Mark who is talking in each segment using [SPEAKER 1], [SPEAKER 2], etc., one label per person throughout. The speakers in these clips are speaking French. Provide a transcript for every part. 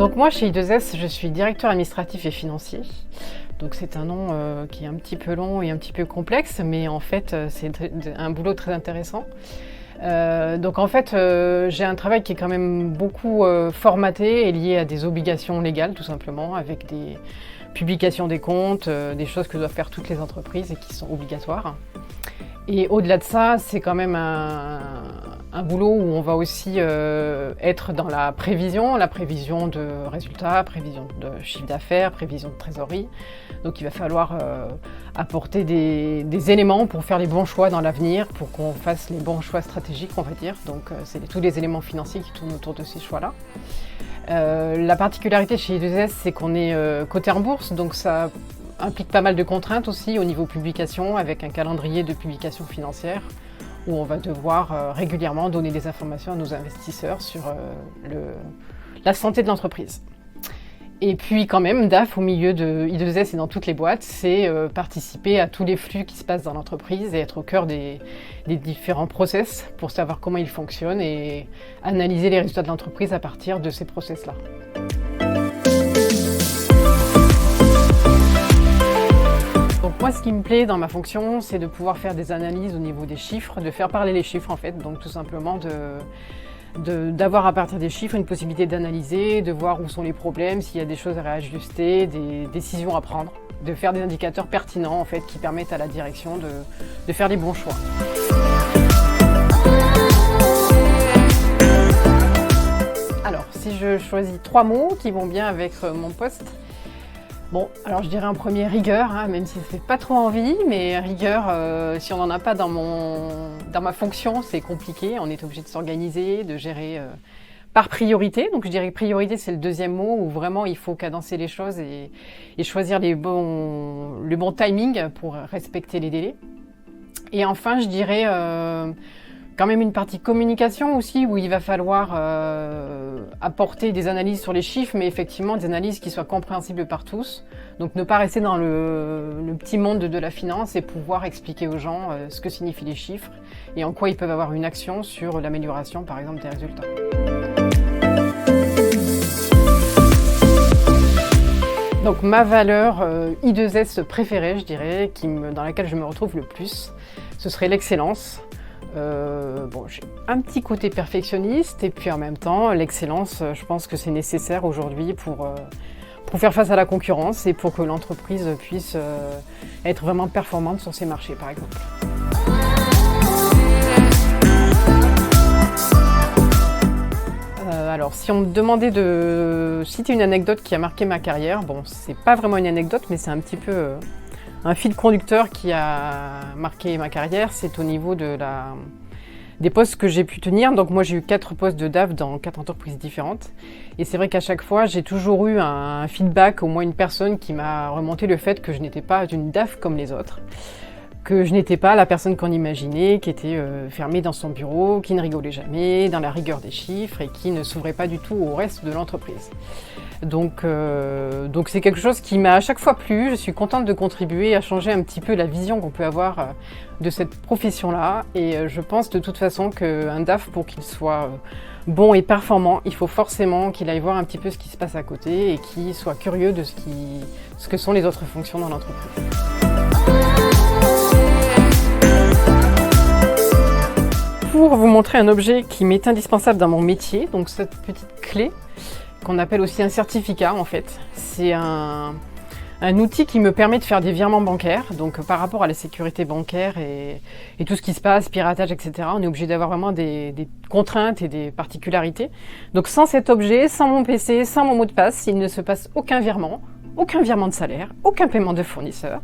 [SPEAKER 1] Donc moi, chez I2S, je suis directeur administratif et financier. Donc c'est un nom qui est un petit peu long et un petit peu complexe, mais en fait, c'est un boulot très intéressant. Donc en fait, j'ai un travail qui est quand même beaucoup formaté et lié à des obligations légales, tout simplement, avec des publications des comptes, des choses que doivent faire toutes les entreprises et qui sont obligatoires. Et au-delà de ça, c'est quand même un boulot où on va aussi être dans la prévision de résultats, prévision de chiffre d'affaires, prévision de trésorerie. Donc il va falloir apporter des éléments pour faire les bons choix dans l'avenir, pour qu'on fasse les bons choix stratégiques, on va dire. Donc c'est tous les éléments financiers qui tournent autour de ces choix-là. La particularité chez I2S, c'est qu'on est coté en bourse, donc ça implique pas mal de contraintes aussi au niveau publication, avec un calendrier de publication financière où on va devoir régulièrement donner des informations à nos investisseurs sur la santé de l'entreprise. Et puis quand même, DAF au milieu de I2S et dans toutes les boîtes, c'est participer à tous les flux qui se passent dans l'entreprise et être au cœur des différents process pour savoir comment ils fonctionnent et analyser les résultats de l'entreprise à partir de ces process-là. Donc moi, ce qui me plaît dans ma fonction, c'est de pouvoir faire des analyses au niveau des chiffres, de faire parler les chiffres en fait, donc tout simplement d'avoir à partir des chiffres une possibilité d'analyser, de voir où sont les problèmes, s'il y a des choses à réajuster, des décisions à prendre, de faire des indicateurs pertinents en fait qui permettent à la direction de faire les bons choix. Alors, si je choisis 3 mots qui vont bien avec mon poste, bon, alors je dirais en premier rigueur, hein, même si ça ne fait pas trop envie, mais rigueur, si on n'en a pas dans ma fonction, c'est compliqué. On est obligé de s'organiser, de gérer par priorité. Donc je dirais que priorité, c'est le deuxième mot où vraiment il faut cadencer les choses et choisir le bon timing pour respecter les délais. Et enfin, je dirais quand même une partie communication aussi, où il va falloir apporter des analyses sur les chiffres, mais effectivement des analyses qui soient compréhensibles par tous. Donc ne pas rester dans le petit monde de la finance et pouvoir expliquer aux gens ce que signifient les chiffres et en quoi ils peuvent avoir une action sur l'amélioration, par exemple, des résultats. Donc ma valeur I2S préférée, je dirais, dans laquelle je me retrouve le plus, ce serait l'excellence. Bon, j'ai un petit côté perfectionniste et puis en même temps, l'excellence, je pense que c'est nécessaire aujourd'hui pour faire face à la concurrence et pour que l'entreprise puisse être vraiment performante sur ses marchés, par exemple. Alors, si on me demandait de citer une anecdote qui a marqué ma carrière, bon, c'est pas vraiment une anecdote, mais c'est un petit peu un fil conducteur qui a marqué ma carrière, c'est au niveau des postes que j'ai pu tenir. Donc moi j'ai eu 4 postes de DAF dans 4 entreprises différentes. Et c'est vrai qu'à chaque fois j'ai toujours eu un feedback, au moins une personne qui m'a remonté le fait que je n'étais pas une DAF comme les autres. Que je n'étais pas la personne qu'on imaginait, qui était fermée dans son bureau, qui ne rigolait jamais, dans la rigueur des chiffres et qui ne s'ouvrait pas du tout au reste de l'entreprise. Donc c'est quelque chose qui m'a à chaque fois plu. Je suis contente de contribuer à changer un petit peu la vision qu'on peut avoir de cette profession-là. Et je pense de toute façon qu'un DAF, pour qu'il soit bon et performant, il faut forcément qu'il aille voir un petit peu ce qui se passe à côté et qu'il soit curieux de ce que sont les autres fonctions dans l'entreprise. Pour vous montrer un objet qui m'est indispensable dans mon métier, donc cette petite clé qu'on appelle aussi un certificat en fait. C'est un outil qui me permet de faire des virements bancaires, donc par rapport à la sécurité bancaire et tout ce qui se passe, piratage, etc. On est obligé d'avoir vraiment des contraintes et des particularités. Donc sans cet objet, sans mon PC, sans mon mot de passe, il ne se passe aucun virement de salaire, aucun paiement de fournisseur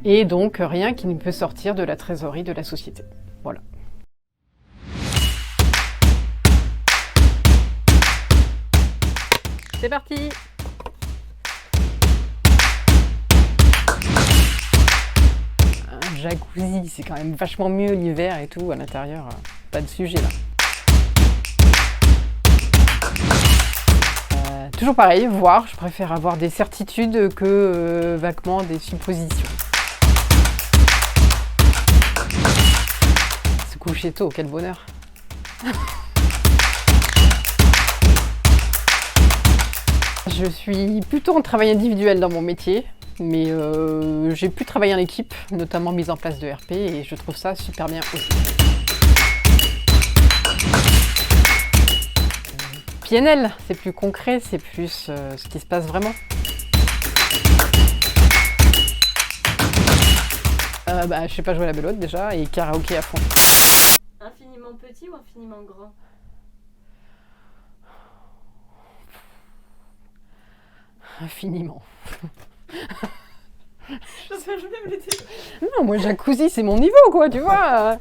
[SPEAKER 1] et donc rien qui ne peut sortir de la trésorerie de la société. Voilà. C'est parti! Un jacuzzi, c'est quand même vachement mieux l'hiver et tout, à l'intérieur, pas de sujet là. Toujours pareil, voir, je préfère avoir des certitudes que vaguement des suppositions. Se coucher tôt, quel bonheur! Je suis plutôt en travail individuel dans mon métier, mais j'ai pu travailler en équipe, notamment mise en place de RP, et je trouve ça super bien aussi. PNL, c'est plus concret, c'est plus ce qui se passe vraiment. Je sais pas jouer à la belote déjà, et karaoké à fond.
[SPEAKER 2] Infiniment petit ou infiniment grand?
[SPEAKER 1] Infiniment.
[SPEAKER 2] Je sais, je vais me l'été.
[SPEAKER 1] Non, moi jacuzzi c'est mon niveau quoi, tu vois.